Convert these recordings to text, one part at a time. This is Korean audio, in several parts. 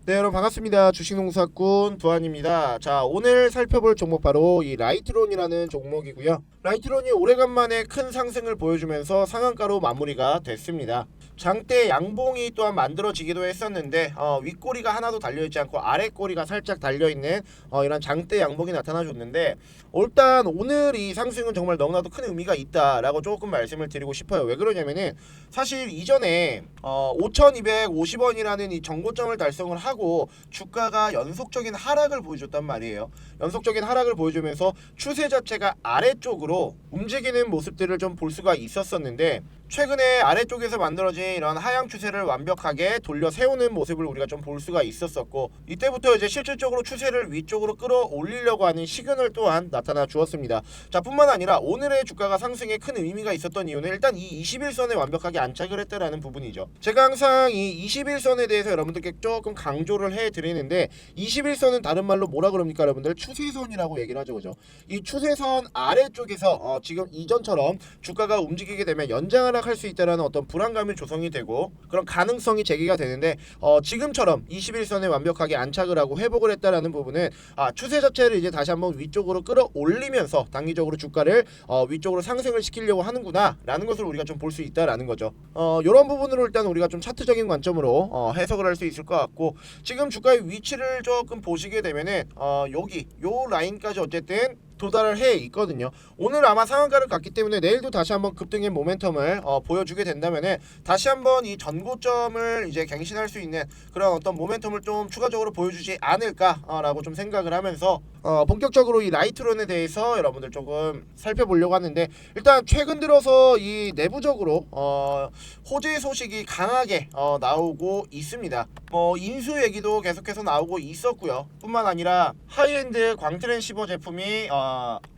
네, 여러분 반갑습니다. 주식농사꾼 두한입니다. 자, 오늘 살펴볼 종목 바로 이 라이트론이라는 종목이고요. 라이트론이 오래간만에 큰 상승을 보여주면서 상한가로 마무리가 됐습니다. 장대 양봉이 또한 만들어지기도 했었는데 윗꼬리가 하나도 달려있지 않고 아랫꼬리가 살짝 달려있는 이런 장대 양봉이 나타나줬는데, 일단 오늘 이 상승은 정말 너무나도 큰 의미가 있다라고 조금 말씀을 드리고 싶어요. 왜 그러냐면은 사실 이전에 5,250원이라는 이 정고점을 달성을 하고 주가가 연속적인 하락을 보여줬단 말이에요. 연속적인 하락을 보여주면서 추세 자체가 아래쪽으로 움직이는 모습들을 좀 볼 수가 있었었는데, 최근에 아래쪽에서 만들어진 이런 하향 추세를 완벽하게 돌려 세우는 모습을 우리가 좀 볼 수가 있었었고, 이때부터 이제 실질적으로 추세를 위쪽으로 끌어올리려고 하는 시그널 또한 나타나 주었습니다. 자, 뿐만 아니라 오늘의 주가가 상승에 큰 의미가 있었던 이유는 일단 이 21선에 완벽하게 안착을 했다라는 부분이죠. 제가 항상 이 21선에 대해서 여러분들께 조금 강조를 해드리는데, 21선은 다른 말로 뭐라 그럽니까 여러분들? 추세선이라고 얘기를 하죠, 그죠? 이 추세선 아래쪽에서 지금 이전처럼 주가가 움직이게 되면 연장을 할 수 있다는 어떤 불안감이 조성이 되고 그런 가능성이 제기가 되는데, 지금처럼 21선에 완벽하게 안착을 하고 회복을 했다라는 부분은 추세 자체를 이제 다시 한번 위쪽으로 끌어올리면서 단기적으로 주가를 위쪽으로 상승을 시키려고 하는구나 라는 것을 우리가 좀 볼 수 있다라는 거죠. 이런 부분으로 일단 우리가 좀 차트적인 관점으로 해석을 할 수 있을 것 같고, 지금 주가의 위치를 조금 보시게 되면은 여기 요 라인까지 어쨌든 도달을 해 있거든요. 오늘 아마 상한가를 갔기 때문에 내일도 다시 한번 급등의 모멘텀을 보여주게 된다면은 다시 한번 이 전고점을 이제 갱신할 수 있는 그런 어떤 모멘텀을 좀 추가적으로 보여주지 않을까라고 좀 생각을 하면서 본격적으로 이 라이트론에 대해서 여러분들 조금 살펴보려고 하는데, 일단 최근 들어서 이 내부적으로 호재 소식이 강하게 나오고 있습니다. 인수 얘기도 계속해서 나오고 있었고요. 뿐만 아니라 하이엔드 광트랜시버 제품이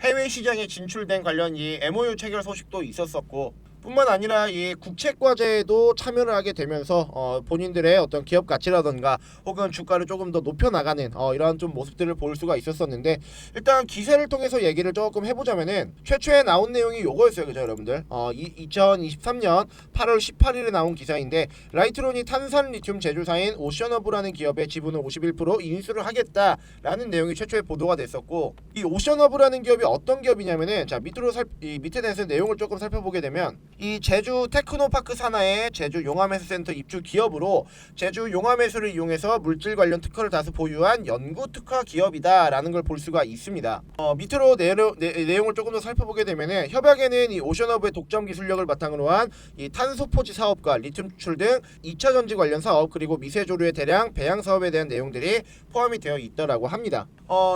해외 시장에 진출된 관련 이 MOU 체결 소식도 있었었고, 뿐만 아니라 이 국책과제에도 참여를 하게 되면서 본인들의 어떤 기업 가치라던가 혹은 주가를 조금 더 높여나가는 이러한 좀 모습들을 볼 수가 있었었는데, 일단 기세를 통해서 얘기를 조금 해보자면은 최초에 나온 내용이 요거였어요, 그죠 여러분들? 2023년 8월 18일에 나온 기사인데, 라이트론이 탄산 리튬 제조사인 오션허브라는 기업의 지분을 51% 인수를 하겠다라는 내용이 최초에 보도가 됐었고, 이 오션허브라는 기업이 어떤 기업이냐면은, 자 밑에 대해서 내용을 조금 살펴보게 되면, 이 제주 테크노파크 산하의 제주 용암해수센터 입주 기업으로 제주 용암해수를 이용해서 물질 관련 특허를 다수 보유한 연구 특화 기업이다라는 걸 볼 수가 있습니다. 밑으로 내용을 조금 더 살펴보게 되면은, 협약에는 이 오션허브의 독점 기술력을 바탕으로 한 이 탄소 포지 사업과 리튬 추출 등 2차 전지 관련 사업, 그리고 미세조류의 대량 배양 사업에 대한 내용들이 포함이 되어 있더라고 합니다.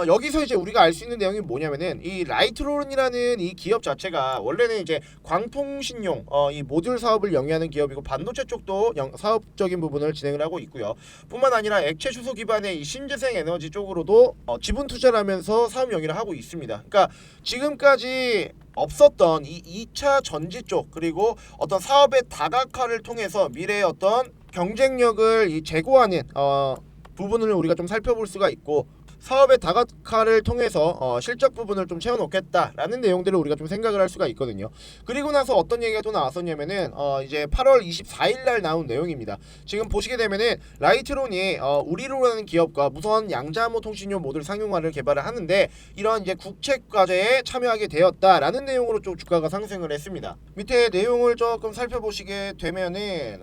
여기서 이제 우리가 알 수 있는 내용이 뭐냐면은, 이 라이트론이라는 이 기업 자체가 원래는 이제 광통신용 이 모듈 사업을 영위하는 기업이고, 반도체 쪽도 사업적인 부분을 진행을 하고 있고요. 뿐만 아니라 액체 수소 기반의 이 신재생 에너지 쪽으로도 지분 투자를 하면서 사업 영위를 하고 있습니다. 그러니까 지금까지 없었던 이 2차 전지 쪽, 그리고 어떤 사업의 다각화를 통해서 미래의 어떤 경쟁력을 제고하는 부분을 우리가 좀 살펴볼 수가 있고, 사업의 다각화를 통해서 실적 부분을 좀 채워놓겠다라는 내용들을 우리가 좀 생각을 할 수가 있거든요. 그리고 나서 어떤 얘기가 또 나왔었냐면은 이제 8월 24일 날 나온 내용입니다. 지금 보시게 되면은 라이트론이 우리로라는 기업과 무선 양자암호 통신용 모듈 상용화를 개발을 하는데, 이런 이제 국책 과제에 참여하게 되었다라는 내용으로 좀 주가가 상승을 했습니다. 밑에 내용을 조금 살펴보시게 되면은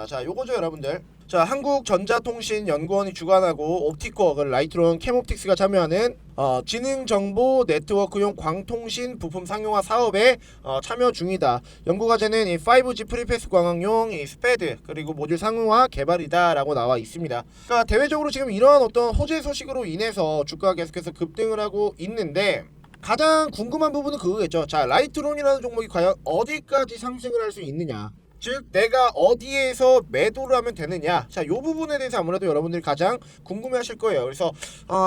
자 요거죠 여러분들. 자, 한국전자통신연구원이 주관하고 옵티코, 라이트론 캠옵틱스가 참여하는 지능정보 네트워크용 광통신 부품 상용화 사업에 참여 중이다. 연구과제는 이 5G 프리패스 광학용 이 스패드 그리고 모듈 상용화 개발이다 라고 나와 있습니다. 그러니까 대외적으로 지금 이러한 어떤 호재 소식으로 인해서 주가가 계속해서 급등을 하고 있는데, 가장 궁금한 부분은 그거겠죠. 자, 라이트론이라는 종목이 과연 어디까지 상승을 할 수 있느냐, 즉 내가 어디에서 매도를 하면 되느냐. 자, 요 부분에 대해서 아무래도 여러분들이 가장 궁금해 하실 거예요. 그래서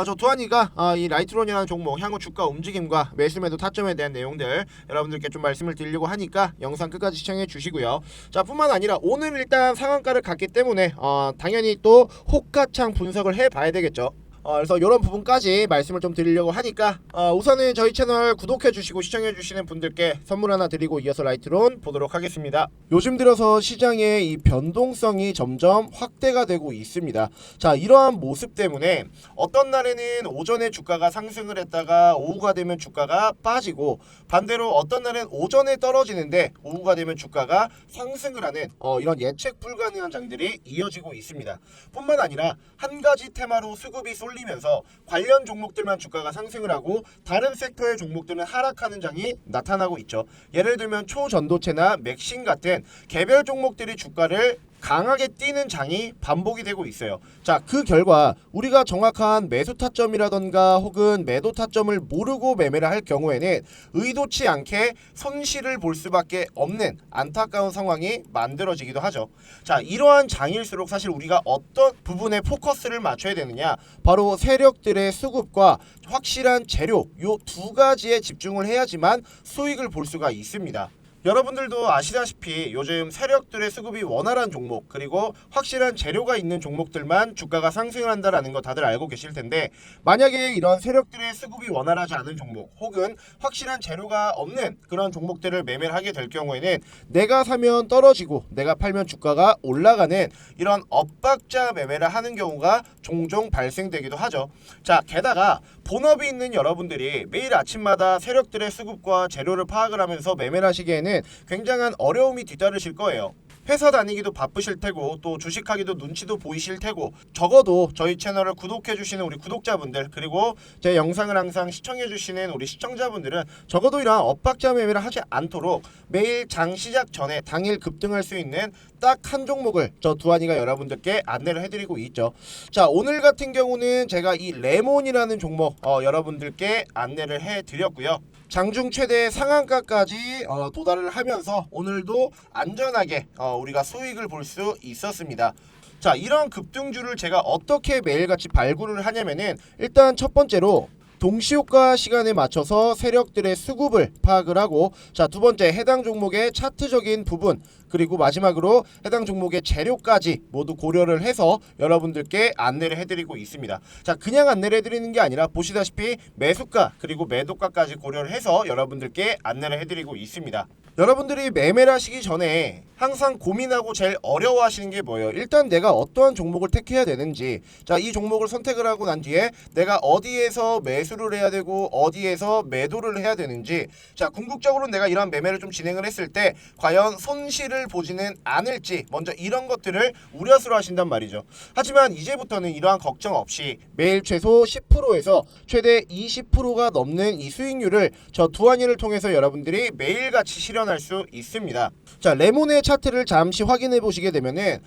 저 두한이가 이 라이트론이라는 종목 향후 주가 움직임과 매수 매도 타점에 대한 내용들 여러분들께 좀 말씀을 드리려고 하니까 영상 끝까지 시청해 주시고요. 자, 뿐만 아니라 오늘 일단 상한가를 갔기 때문에 당연히 또 호가창 분석을 해 봐야 되겠죠. 그래서 이런 부분까지 말씀을 좀 드리려고 하니까 우선은 저희 채널 구독해주시고 시청해주시는 분들께 선물 하나 드리고 이어서 라이트론 보도록 하겠습니다. 요즘 들어서 시장의 이 변동성이 점점 확대가 되고 있습니다. 자, 이러한 모습 때문에 어떤 날에는 오전에 주가가 상승을 했다가 오후가 되면 주가가 빠지고, 반대로 어떤 날은 오전에 떨어지는데 오후가 되면 주가가 상승을 하는 이런 예측 불가능한 장들이 이어지고 있습니다. 뿐만 아니라 한 가지 테마로 수급이 쏠리면서 관련 종목들만 주가가 상승을 하고 다른 섹터의 종목들은 하락하는 장이 나타나고 있죠. 예를 들면 초전도체나 맥신 같은 개별 종목들이 주가를 강하게 뛰는 장이 반복이 되고 있어요. 자, 그 결과 우리가 정확한 매수 타점이라던가 혹은 매도 타점을 모르고 매매를 할 경우에는 의도치 않게 손실을 볼 수밖에 없는 안타까운 상황이 만들어지기도 하죠. 자, 이러한 장일수록 사실 우리가 어떤 부분에 포커스를 맞춰야 되느냐, 바로 세력들의 수급과 확실한 재료, 요 두 가지에 집중을 해야지만 수익을 볼 수가 있습니다. 여러분들도 아시다시피 요즘 세력들의 수급이 원활한 종목, 그리고 확실한 재료가 있는 종목들만 주가가 상승을 한다라는 거 다들 알고 계실 텐데, 만약에 이런 세력들의 수급이 원활하지 않은 종목 혹은 확실한 재료가 없는 그런 종목들을 매매를 하게 될 경우에는 내가 사면 떨어지고 내가 팔면 주가가 올라가는 이런 엇박자 매매를 하는 경우가 종종 발생되기도 하죠. 자, 게다가 본업이 있는 여러분들이 매일 아침마다 세력들의 수급과 재료를 파악을 하면서 매매를 하시기에는 굉장한 어려움이 뒤따르실 거예요. 회사 다니기도 바쁘실 테고 또 주식하기도 눈치도 보이실 테고, 적어도 저희 채널을 구독해주시는 우리 구독자분들, 그리고 제 영상을 항상 시청해주시는 우리 시청자분들은 적어도 이러한 엇박자 매매를 하지 않도록 매일 장 시작 전에 당일 급등할 수 있는 딱 한 종목을 저 두한이가 여러분들께 안내를 해드리고 있죠. 자, 오늘 같은 경우는 제가 이 레몬이라는 종목 여러분들께 안내를 해드렸고요. 장중 최대 상한가까지 도달을 하면서 오늘도 안전하게 우리가 수익을 볼 수 있었습니다. 자, 이런 급등주를 제가 어떻게 매일같이 발굴을 하냐면은, 일단 첫 번째로 동시효과 시간에 맞춰서 세력들의 수급을 파악을 하고, 자, 두 번째 해당 종목의 차트적인 부분, 그리고 마지막으로 해당 종목의 재료까지 모두 고려를 해서 여러분들께 안내를 해드리고 있습니다. 자, 그냥 안내를 해드리는 게 아니라 보시다시피 매수가 그리고 매도가까지 고려를 해서 여러분들께 안내를 해드리고 있습니다. 여러분들이 매매를 하시기 전에 항상 고민하고 제일 어려워하시는 게 뭐예요? 일단 내가 어떠한 종목을 택해야 되는지, 자, 이 종목을 선택을 하고 난 뒤에 내가 어디에서 매수를 해야 되고 어디에서 매도를 해야 되는지, 자, 궁극적으로 내가 이러한 매매를 좀 진행을 했을 때 과연 손실을 보지는 않을지, 먼저 이런 것들을 우려스러 하신단 말이죠. 하지만 이제부터는 이러한 걱정 없이 매일 최소 10%에서 최대 20%가 넘는 이 수익률을 저 두한이를 통해서 여러분들이 매일같이 실현할 수 있습니다. 자, 레몬의 차트를 잠시 확인해 보시게 되면은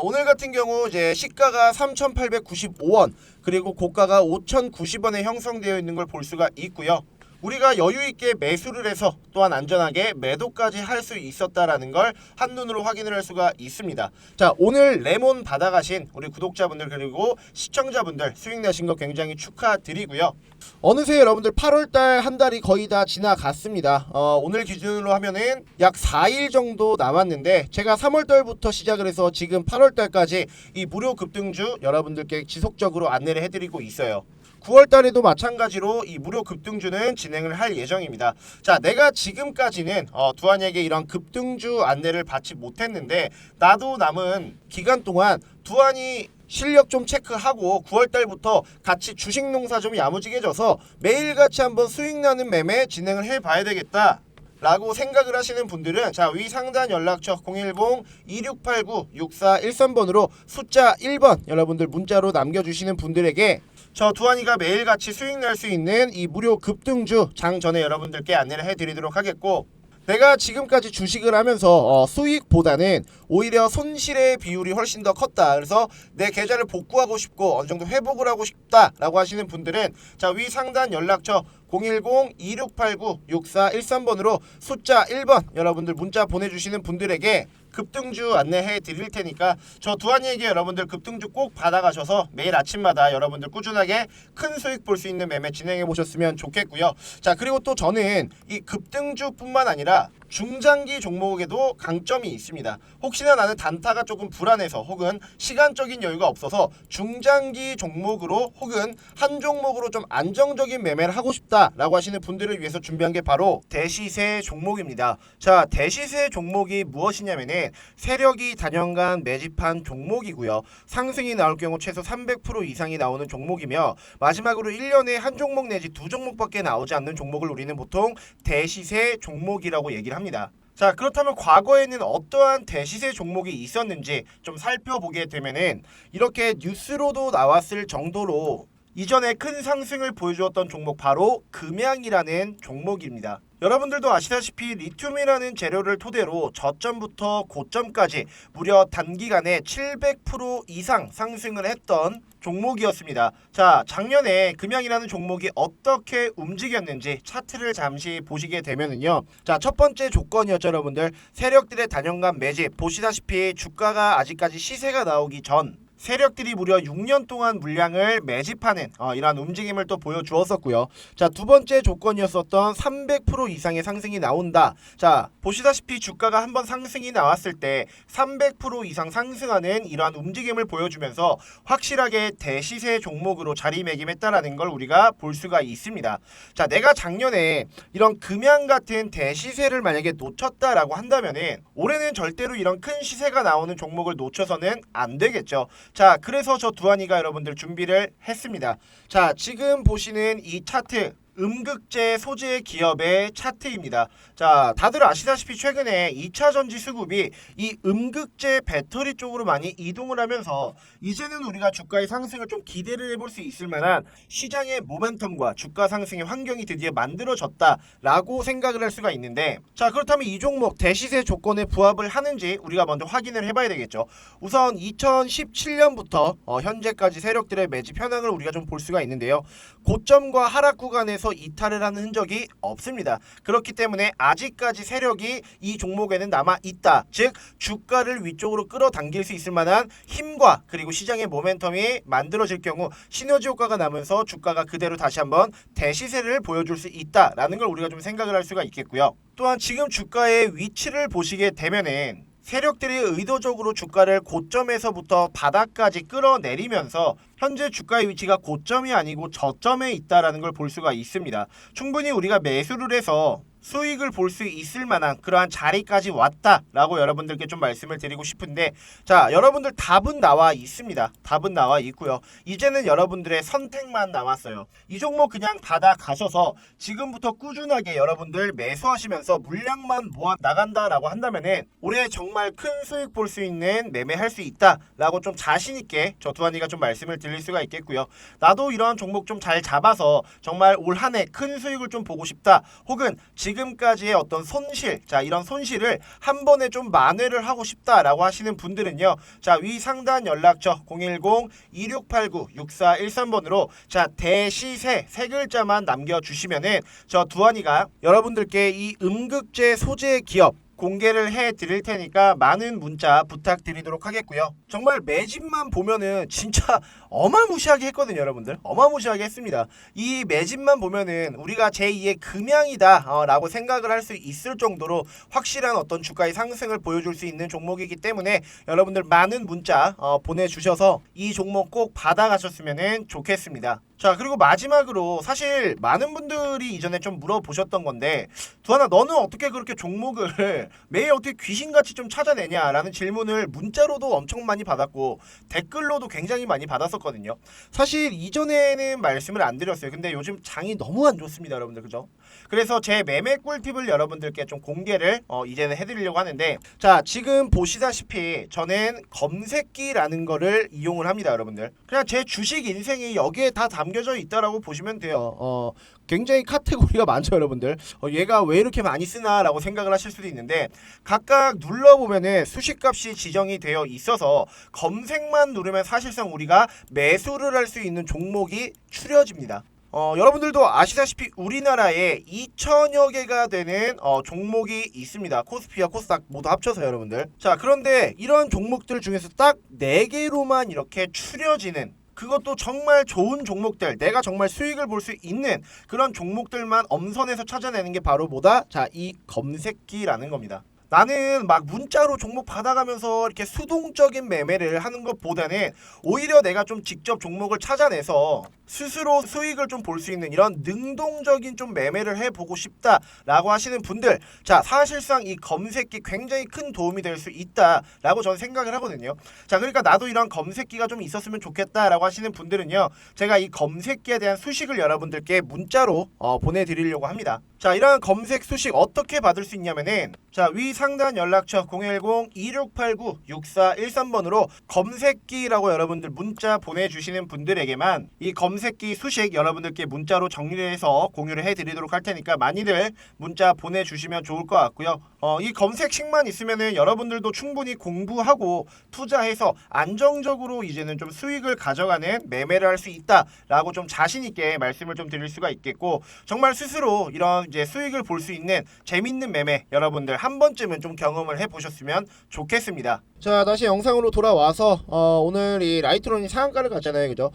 오늘 같은 경우 이제 시가가 3,895원, 그리고 고가가 5,090원에 형성되어 있는 걸 볼 수가 있고요. 우리가 여유있게 매수를 해서 또한 안전하게 매도까지 할 수 있었다라는 걸 한눈으로 확인을 할 수가 있습니다. 자, 오늘 레몬 받아가신 우리 구독자분들 그리고 시청자분들 수익 내신 거 굉장히 축하드리고요. 어느새 여러분들 8월달 한 달이 거의 다 지나갔습니다. 오늘 기준으로 하면은 약 4일 정도 남았는데, 제가 3월달부터 시작을 해서 지금 8월달까지 이 무료 급등주 여러분들께 지속적으로 안내를 해드리고 있어요. 9월달에도 마찬가지로 이 무료 급등주는 진행을 할 예정입니다. 자, 내가 지금까지는 두한이에게 이런 급등주 안내를 받지 못했는데, 나도 남은 기간 동안 두한이 실력 좀 체크하고 9월달부터 같이 주식 농사 좀 야무지게 져서 매일같이 한번 수익 나는 매매 진행을 해봐야 되겠다 라고 생각을 하시는 분들은, 자, 위 상단 연락처 010-2689-6413번으로 숫자 1번 여러분들 문자로 남겨주시는 분들에게 저 두한이가 매일같이 수익 날 수 있는 이 무료 급등주 장 전에 여러분들께 안내를 해드리도록 하겠고, 내가 지금까지 주식을 하면서 수익보다는 오히려 손실의 비율이 훨씬 더 컸다, 그래서 내 계좌를 복구하고 싶고 어느 정도 회복을 하고 싶다라고 하시는 분들은, 자, 위 상단 연락처 010-2689-6413번으로 숫자 1번 여러분들 문자 보내주시는 분들에게 급등주 안내해 드릴 테니까 저 두한이에게 여러분들 급등주 꼭 받아가셔서 매일 아침마다 여러분들 꾸준하게 큰 수익 볼 수 있는 매매 진행해 보셨으면 좋겠고요. 자, 그리고 또 저는 이 급등주뿐만 아니라 중장기 종목에도 강점이 있습니다. 혹시나 나는 단타가 조금 불안해서 혹은 시간적인 여유가 없어서 중장기 종목으로 혹은 한 종목으로 좀 안정적인 매매를 하고 싶다라고 하시는 분들을 위해서 준비한 게 바로 대시세 종목입니다. 자, 대시세 종목이 무엇이냐면은 세력이 단연간 매집한 종목이고요. 상승이 나올 경우 최소 300% 이상이 나오는 종목이며 마지막으로 1년에 한 종목 내지 두 종목밖에 나오지 않는 종목을 우리는 보통 대시세 종목이라고 얘기를 합니다. 자, 그렇다면 과거에는 어떠한 대시세 종목이 있었는지 좀 살펴보게 되면은 이렇게 뉴스로도 나왔을 정도로 이전에 큰 상승을 보여주었던 종목 바로 금양이라는 종목입니다. 여러분들도 아시다시피 리튬이라는 재료를 토대로 저점부터 고점까지 무려 단기간에 700% 이상 상승을 했던 종목이었습니다. 자, 작년에 금양이라는 종목이 어떻게 움직였는지 차트를 잠시 보시게 되면은요. 자, 첫 번째 조건이었죠, 여러분들. 세력들의 단연간 매집. 보시다시피 주가가 아직까지 시세가 나오기 전 세력들이 무려 6년 동안 물량을 매집하는 이러한 움직임을 또 보여주었었고요. 자, 두 번째 조건이었었던 300% 이상의 상승이 나온다. 자, 보시다시피 주가가 한번 상승이 나왔을 때 300% 이상 상승하는 이러한 움직임을 보여주면서 확실하게 대시세 종목으로 자리매김했다라는 걸 우리가 볼 수가 있습니다. 자, 내가 작년에 이런 금양 같은 대시세를 만약에 놓쳤다라고 한다면은 올해는 절대로 이런 큰 시세가 나오는 종목을 놓쳐서는 안 되겠죠. 자, 그래서 저 두한이가 여러분들 준비를 했습니다. 자, 지금 보시는 이 차트 음극재 소재 기업의 차트입니다. 자, 다들 아시다시피 최근에 2차 전지 수급이 이 음극재 배터리 쪽으로 많이 이동을 하면서 이제는 우리가 주가의 상승을 좀 기대를 해볼 수 있을 만한 시장의 모멘텀과 주가 상승의 환경이 드디어 만들어졌다라고 생각을 할 수가 있는데, 자, 그렇다면 이 종목 대시세 조건에 부합을 하는지 우리가 먼저 확인을 해봐야 되겠죠. 우선 2017년부터 현재까지 세력들의 매집 현황을 우리가 좀 볼 수가 있는데요. 고점과 하락 구간에서 이탈을 하는 흔적이 없습니다. 그렇기 때문에 아직까지 세력이 이 종목에는 남아 있다. 즉 주가를 위쪽으로 끌어당길 수 있을 만한 힘과 그리고 시장의 모멘텀이 만들어질 경우 시너지 효과가 나면서 주가가 그대로 다시 한번 대시세를 보여줄 수 있다라는 걸 우리가 좀 생각을 할 수가 있겠고요. 또한 지금 주가의 위치를 보시게 되면은 세력들이 의도적으로 주가를 고점에서부터 바닥까지 끌어내리면서 현재 주가의 위치가 고점이 아니고 저점에 있다라는 걸 볼 수가 있습니다. 충분히 우리가 매수를 해서 수익을 볼 수 있을 만한 그러한 자리까지 왔다라고 여러분들께 좀 말씀을 드리고 싶은데, 자, 여러분들 답은 나와 있습니다. 답은 나와 있고요. 이제는 여러분들의 선택만 남았어요. 이 종목 그냥 받아가셔서 지금부터 꾸준하게 여러분들 매수하시면서 물량만 모아 나간다라고 한다면은 올해 정말 큰 수익 볼 수 있는 매매할 수 있다라고 좀 자신있게 저 두한이가 좀 말씀을 드릴 수가 있겠고요. 나도 이러한 종목 좀 잘 잡아서 정말 올 한 해 큰 수익을 좀 보고 싶다, 혹은 지금까지의 어떤 손실, 자, 이런 손실을 한 번에 좀 만회를 하고 싶다라고 하시는 분들은요, 자, 위 상단 연락처 010-2689-6413번으로 자, 대시세 세 글자만 남겨주시면은 저 두한이가 여러분들께 이 음극재 소재 기업 공개를 해 드릴 테니까 많은 문자 부탁드리도록 하겠고요. 정말 매집만 보면은 진짜 어마무시하게 했거든요, 여러분들. 어마무시하게 했습니다. 이 매집만 보면은 우리가 제2의 금양이다 라고 생각을 할 수 있을 정도로 확실한 어떤 주가의 상승을 보여줄 수 있는 종목이기 때문에 여러분들 많은 문자 보내주셔서 이 종목 꼭 받아가셨으면 좋겠습니다. 자, 그리고 마지막으로 사실 많은 분들이 이전에 좀 물어보셨던 건데, 두한아, 너는 어떻게 그렇게 종목을 매일 어떻게 귀신같이 좀 찾아내냐라는 질문을 문자로도 엄청 많이 받았고 댓글로도 굉장히 많이 받았었거든요. 사실 이전에는 말씀을 안 드렸어요. 근데 요즘 장이 너무 안 좋습니다, 여러분들. 그죠? 그래서 제 매매 꿀팁을 여러분들께 좀 공개를 이제는 해드리려고 하는데, 자, 지금 보시다시피 저는 검색기라는 거를 이용을 합니다, 여러분들. 그냥 제 주식 인생이 여기에 다 담겨져 있다라고 보시면 돼요. 굉장히 카테고리가 많죠, 여러분들. 얘가 왜 이렇게 많이 쓰나라고 생각을 하실 수도 있는데, 각각 눌러보면은 수식값이 지정이 되어 있어서 검색만 누르면 사실상 우리가 매수를 할 수 있는 종목이 추려집니다. 여러분들도 아시다시피 우리나라에 2천여 개가 되는 종목이 있습니다. 코스피와 코스닥 모두 합쳐서 여러분들. 자, 그런데 이런 종목들 중에서 딱 4개로만 이렇게 추려지는, 그것도 정말 좋은 종목들, 내가 정말 수익을 볼 수 있는 그런 종목들만 엄선해서 찾아내는 게 바로 뭐다? 자, 이 검색기라는 겁니다. 나는 막 문자로 종목 받아가면서 이렇게 수동적인 매매를 하는 것보다는 오히려 내가 좀 직접 종목을 찾아내서 스스로 수익을 좀 볼 수 있는 이런 능동적인 좀 매매를 해보고 싶다라고 하시는 분들, 자, 사실상 이 검색기 굉장히 큰 도움이 될 수 있다라고 저는 생각을 하거든요. 자, 그러니까 나도 이런 검색기가 좀 있었으면 좋겠다라고 하시는 분들은요, 제가 이 검색기에 대한 수식을 여러분들께 문자로 보내드리려고 합니다. 자, 이런 검색 수식 어떻게 받을 수 있냐면은, 자, 위 상단 연락처 010-2689-6413번으로 검색기라고 여러분들 문자 보내주시는 분들에게만 이 검색기 수식 여러분들께 문자로 정리를 해서 공유를 해드리도록 할 테니까 많이들 문자 보내주시면 좋을 것 같고요. 이 검색식만 있으면은 여러분들도 충분히 공부하고 투자해서 안정적으로 이제는 좀 수익을 가져가는 매매를 할 수 있다라고 좀 자신 있게 말씀을 좀 드릴 수가 있겠고, 정말 스스로 이런 이제 수익을 볼 수 있는 재밌는 매매 여러분들 한 번쯤은 좀 경험을 해보셨으면 좋겠습니다. 자, 다시 영상으로 돌아와서 오늘 이 라이트론이 상한가를 갔잖아요, 그죠?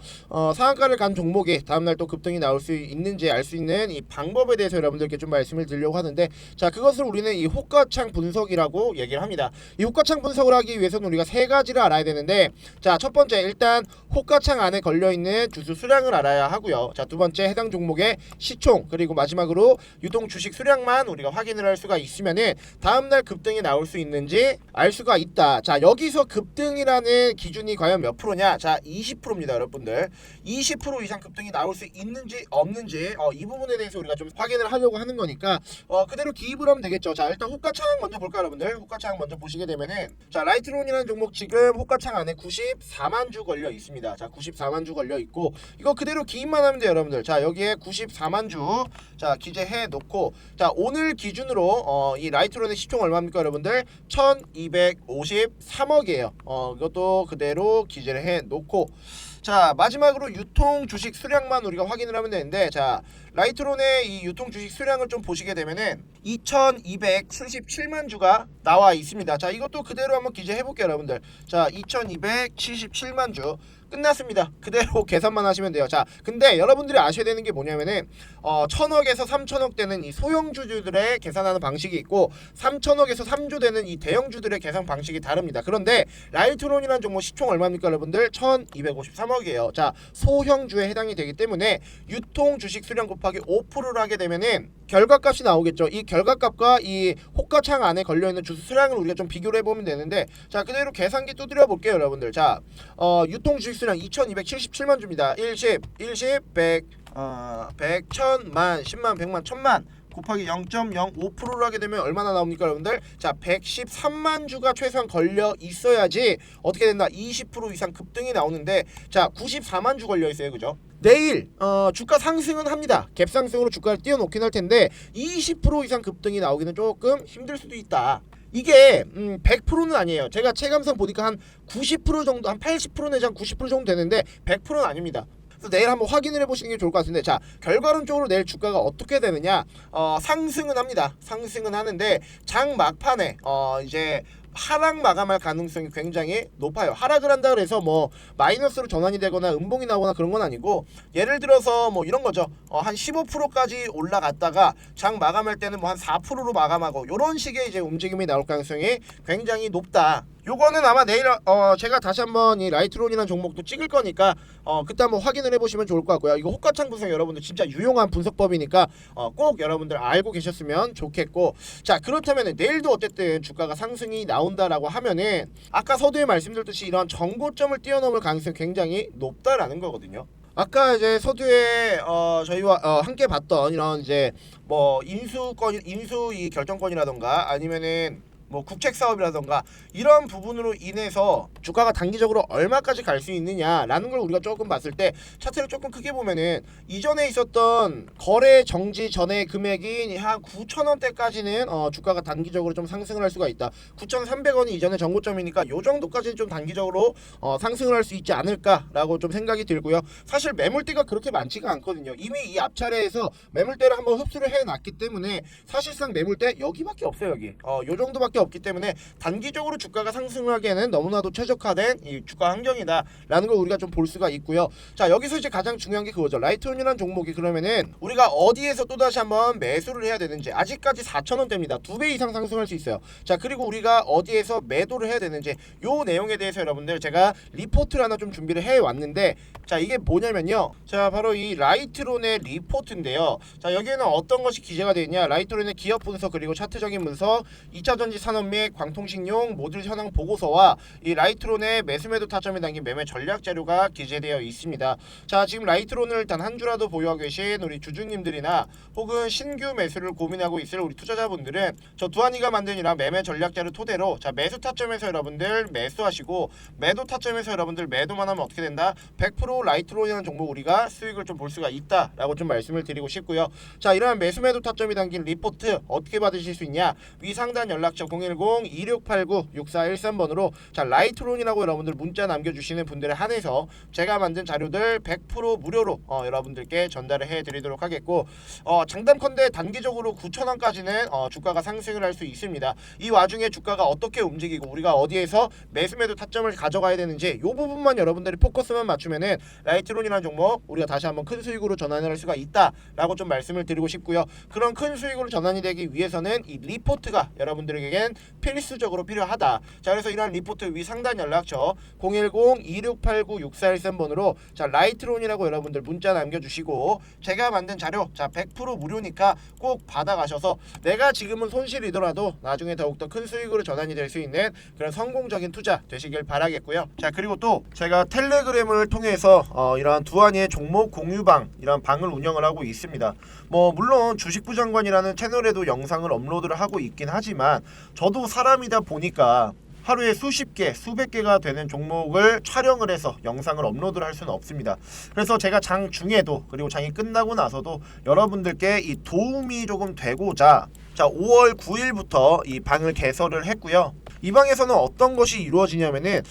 상한가를 간 종목이 다음날 또 급등이 나올 수 있는지 알 수 있는 이 방법에 대해서 여러분들께 좀 말씀을 드리려고 하는데, 자, 그것을 우리는 이 호가창 분석이라고 얘기를 합니다. 이 호가창 분석을 하기 위해서는 우리가 3가지를 알아야 되는데, 자, 첫 번째 일단 호가창 안에 걸려있는 주수 수량을 알아야 하고요. 자, 두 번째 해당 종목의 시총, 그리고 마지막으로 유통 주식 수량만 우리가 확인을 할 수가 있으면은 다음날 급등이 나올 수 있는지 알 수가 있다. 자, 여기서 급등이라는 기준이 과연 몇 프로냐? 자, 20%입니다, 여러분들. 20% 이상 급등이 나올 수 있는지 없는지 이 부분에 대해서 우리가 좀 확인을 하려고 하는 거니까 그대로 기입을 하면 되겠죠. 자, 일단 호가창 먼저 볼까요, 여러분들? 호가창 먼저 보시게 되면은, 자, 라이트론이라는 종목 지금 호가창 안에 94만 주 걸려 있습니다. 자, 94만 주 걸려 있고, 이거 그대로 기입만 하면 돼요, 여러분들. 자, 여기에 94만 주 자, 기재해 놓고, 자, 오늘 기준으로 이 라이트론의 시총 얼마입니까, 여러분들? 1253억이에요. 이것도 그대로 기재를 해 놓고, 자, 마지막으로 유통 주식 수량만 우리가 확인을 하면 되는데, 자, 라이트론의 이 유통 주식 수량을 좀 보시게 되면은 2277만 주가 나와 있습니다. 자, 이것도 그대로 한번 기재해 볼게요, 여러분들. 자, 2277만 주 끝났습니다. 그대로 계산만 하시면 돼요. 자, 근데 여러분들이 아셔야 되는 게 뭐냐면은 1000억에서 3000억 되는 이 소형주들의 계산하는 방식이 있고, 3000억에서 3조 되는 이 대형주들의 계산 방식이 다릅니다. 그런데 라이트론이라는 종목 시총 얼마입니까, 여러분들? 1253억이에요. 자, 소형주에 해당이 되기 때문에 유통 주식 수량 곱하기 5%를 하게 되면은 결과값이 나오겠죠. 이 결과값과 이 호가창 안에 걸려있는 주수 수량을 우리가 좀 비교를 해보면 되는데, 자, 그대로 계산기 두드려 볼게요, 여러분들. 자, 유통 주식 수량 2277만 주입니다. 10, 100, 100, 1000만, 10만, 100만, 1000만 곱하기 0.05%로 하게 되면 얼마나 나옵니까, 여러분들? 자, 113만 주가 최소한 걸려 있어야지 어떻게 된다? 20% 이상 급등이 나오는데, 자, 94만 주 걸려 있어요, 그죠? 내일 주가 상승은 합니다. 갭 상승으로 주가를 띄워놓긴 할 텐데 20% 이상 급등이 나오기는 조금 힘들 수도 있다. 이게 100%는 아니에요. 제가 체감상 보니까 한 90% 정도, 한 80% 내지 한 90% 정도 되는데 100%는 아닙니다. 그래서 내일 한번 확인을 해보시는 게 좋을 것 같은데, 자, 결과론적으로 내일 주가가 어떻게 되느냐? 상승은 합니다. 상승은 하는데 장 막판에 이제 하락 마감할 가능성이 굉장히 높아요. 하락을 한다 그래서 뭐 마이너스로 전환이 되거나 음봉이 나오거나 그런 건 아니고, 예를 들어서 뭐 이런 거죠. 한 15%까지 올라갔다가 장 마감할 때는 뭐 한 4%로 마감하고, 이런 식의 이제 움직임이 나올 가능성이 굉장히 높다. 요거는 아마 내일 제가 다시 한번 이 라이트론이라는 종목도 찍을 거니까 그때 한번 확인을 해보시면 좋을 것 같고요. 이거 호가창 분석 여러분들 진짜 유용한 분석법이니까 꼭 여러분들 알고 계셨으면 좋겠고, 자, 그렇다면 내일도 어쨌든 주가가 상승이 나온다라고 하면은 아까 서두에 말씀드렸듯이 이런 정고점을 뛰어넘을 가능성이 굉장히 높다라는 거거든요. 아까 이제 서두에 저희와 함께 봤던 이런 이제 뭐 인수 이 결정권이라던가 아니면은 뭐 국책 사업이라던가 이런 부분으로 인해서 주가가 단기적으로 얼마까지 갈 수 있느냐라는 걸 우리가 조금 봤을 때 차트를 조금 크게 보면은 이전에 있었던 거래 정지 전의 금액이 한 9,000원대까지는 주가가 단기적으로 좀 상승을 할 수가 있다. 9,300원이 이전의 정고점이니까 요 정도까지는 좀 단기적으로 상승을 할 수 있지 않을까라고 좀 생각이 들고요. 사실 매물대가 그렇게 많지가 않거든요. 이미 이 앞차례에서 매물대를 한번 흡수를 해놨기 때문에 사실상 매물대 여기밖에 없어요. 여기 요 정도밖에 없기 때문에 단기적으로 주가가 상승하기에는 너무나도 최적화된 이 주가 환경이다라는 걸 우리가 좀 볼 수가 있고요. 자, 여기서 이제 가장 중요한 게 그거죠. 라이트온이라는 종목이 그러면은 우리가 어디에서 또 다시 한번 매수를 해야 되는지. 아직까지 4,000원대입니다. 2배 이상 상승할 수 있어요. 자, 그리고 우리가 어디에서 매도를 해야 되는지 요 내용에 대해서 여러분들 제가 리포트를 하나 좀 준비를 해 왔는데, 자, 이게 뭐냐면요. 자, 바로 이 라이트론의 리포트인데요. 자, 여기에는 어떤 것이 기재가 되어 있냐. 라이트론의 기업 분석 그리고 차트적인 분석, 2차 전지 산업 및 광통식용 모듈 현황 보고서와 이 라이트론의 매수 매도 타점에 담긴 매매 전략 자료가 기재되어 있습니다. 자, 지금 라이트론을 단 한 주라도 보유하고 계신 우리 주주님들이나 혹은 신규 매수를 고민하고 있을 우리 투자자분들은 저 두한이가 만든 이런 매매 전략 자료 토대로, 자, 매수 타점에서 여러분들 매수하시고 매도 타점에서 여러분들 매도만 하면 어떻게 된다? 100% 라이트론이라는 종목 우리가 수익을 좀 볼 수가 있다라고 좀 말씀을 드리고 싶고요. 자, 이러한 매수 매도 타점이 담긴 리포트 어떻게 받으실 수 있냐? 위 상단 연락처 010-2689-6413번으로 자, 라이트론이라고 여러분들 문자 남겨주시는 분들에 한해서 제가 만든 자료들 100% 무료로 여러분들께 전달을 해드리도록 하겠고, 장담컨대 단기적으로 9,000원까지는 주가가 상승을 할 수 있습니다. 이 와중에 주가가 어떻게 움직이고 우리가 어디에서 매수 매도 타점을 가져가야 되는지 이 부분만 여러분들이 포커스만 맞추면은 라이트론이라는 종목 우리가 다시 한번 큰 수익으로 전환을 할 수가 있다라고 좀 말씀을 드리고 싶고요. 그런 큰 수익으로 전환이 되기 위해서는 이 리포트가 여러분들에겐 필수적으로 필요하다. 자, 그래서 이러한 리포트 위 상단 연락처 010-2689-6413번으로 자, 라이트론이라고 여러분들 문자 남겨주시고 제가 만든 자료 자, 100% 무료니까 꼭 받아가셔서 내가 지금은 손실이더라도 나중에 더욱더 큰 수익으로 전환이 될 수 있는 그런 성공적인 투자 되시길 바라겠고요. 자, 그리고 또 제가 텔레그램을 통해서 이러한 두한이의 종목 공유방 이런 방을 운영을 하고 있습니다. 뭐 물론 주식부 장관이라는 채널에도 영상을 업로드를 하고 있긴 하지만 저도 사람이다 보니까 하루에 수십 개, 수백 개가 되는 종목을 촬영을 해서 영상을 업로드를 할 수는 없습니다. 그래서 제가 장 중에도 그리고 장이 끝나고 나서도 여러분들께 이 도움이 조금 되고자 자, 5월 9일부터 이 방을 개설을 했고요. 이 방에서는 어떤 것이 이루어지냐면은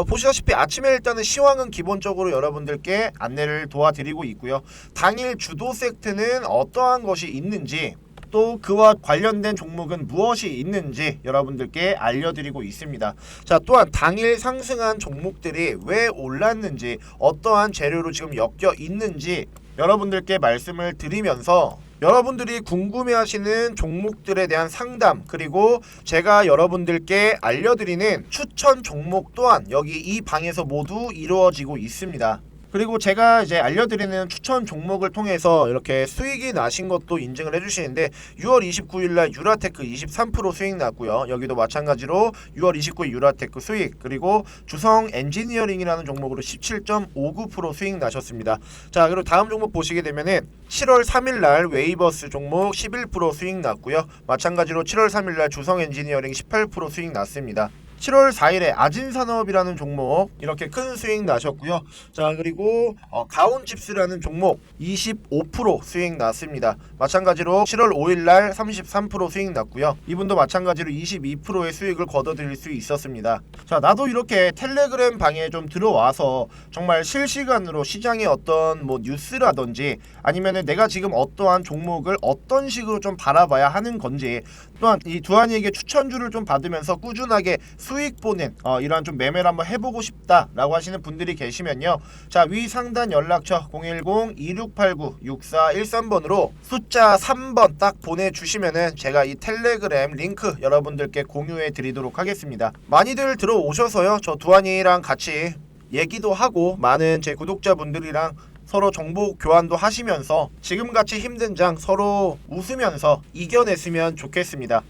보시다시피 아침에 일단은 시황은 기본적으로 여러분들께 안내를 도와드리고 있고요. 당일 주도 섹트는 어떠한 것이 있는지 또 그와 관련된 종목은 무엇이 있는지 여러분들께 알려드리고 있습니다. 자, 또한 당일 상승한 종목들이 왜 올랐는지 어떠한 재료로 지금 엮여 있는지 여러분들께 말씀을 드리면서 여러분들이 궁금해하시는 종목들에 대한 상담 그리고 제가 여러분들께 알려드리는 추천 종목 또한 여기 이 방에서 모두 이루어지고 있습니다. 그리고 제가 이제 알려드리는 추천 종목을 통해서 이렇게 수익이 나신 것도 인증을 해주시는데 6월 29일날 유라테크 23% 수익 났고요. 여기도 마찬가지로 6월 29일 유라테크 수익, 그리고 주성 엔지니어링이라는 종목으로 17.59% 수익 나셨습니다. 자, 그리고 다음 종목 보시게 되면은 7월 3일날 웨이버스 종목 11% 수익 났고요. 마찬가지로 7월 3일날 주성 엔지니어링 18% 수익 났습니다. 7월 4일에 아진산업이라는 종목 이렇게 큰 수익 나셨고요. 자, 그리고 가온칩스라는 종목 25% 수익 났습니다. 마찬가지로 7월 5일날 33% 수익 났고요. 이분도 마찬가지로 22%의 수익을 거둬들일 수 있었습니다. 자, 나도 이렇게 텔레그램 방에 좀 들어와서 정말 실시간으로 시장의 어떤 뭐 뉴스라든지 아니면은 내가 지금 어떠한 종목을 어떤 식으로 좀 바라봐야 하는 건지, 또한 이 두한이에게 추천주를 좀 받으면서 꾸준하게 수익 보는 이러한 좀 매매를 한번 해보고 싶다라고 하시는 분들이 계시면요. 자, 위 상단 연락처 010-2689-6413번으로 숫자 3번 딱 보내주시면은 제가 이 텔레그램 링크 여러분들께 공유해 드리도록 하겠습니다. 많이들 들어오셔서요. 저 두한이랑 같이 얘기도 하고 많은 제 구독자분들이랑 서로 정보 교환도 하시면서 지금같이 힘든 장 서로 웃으면서 이겨냈으면 좋겠습니다.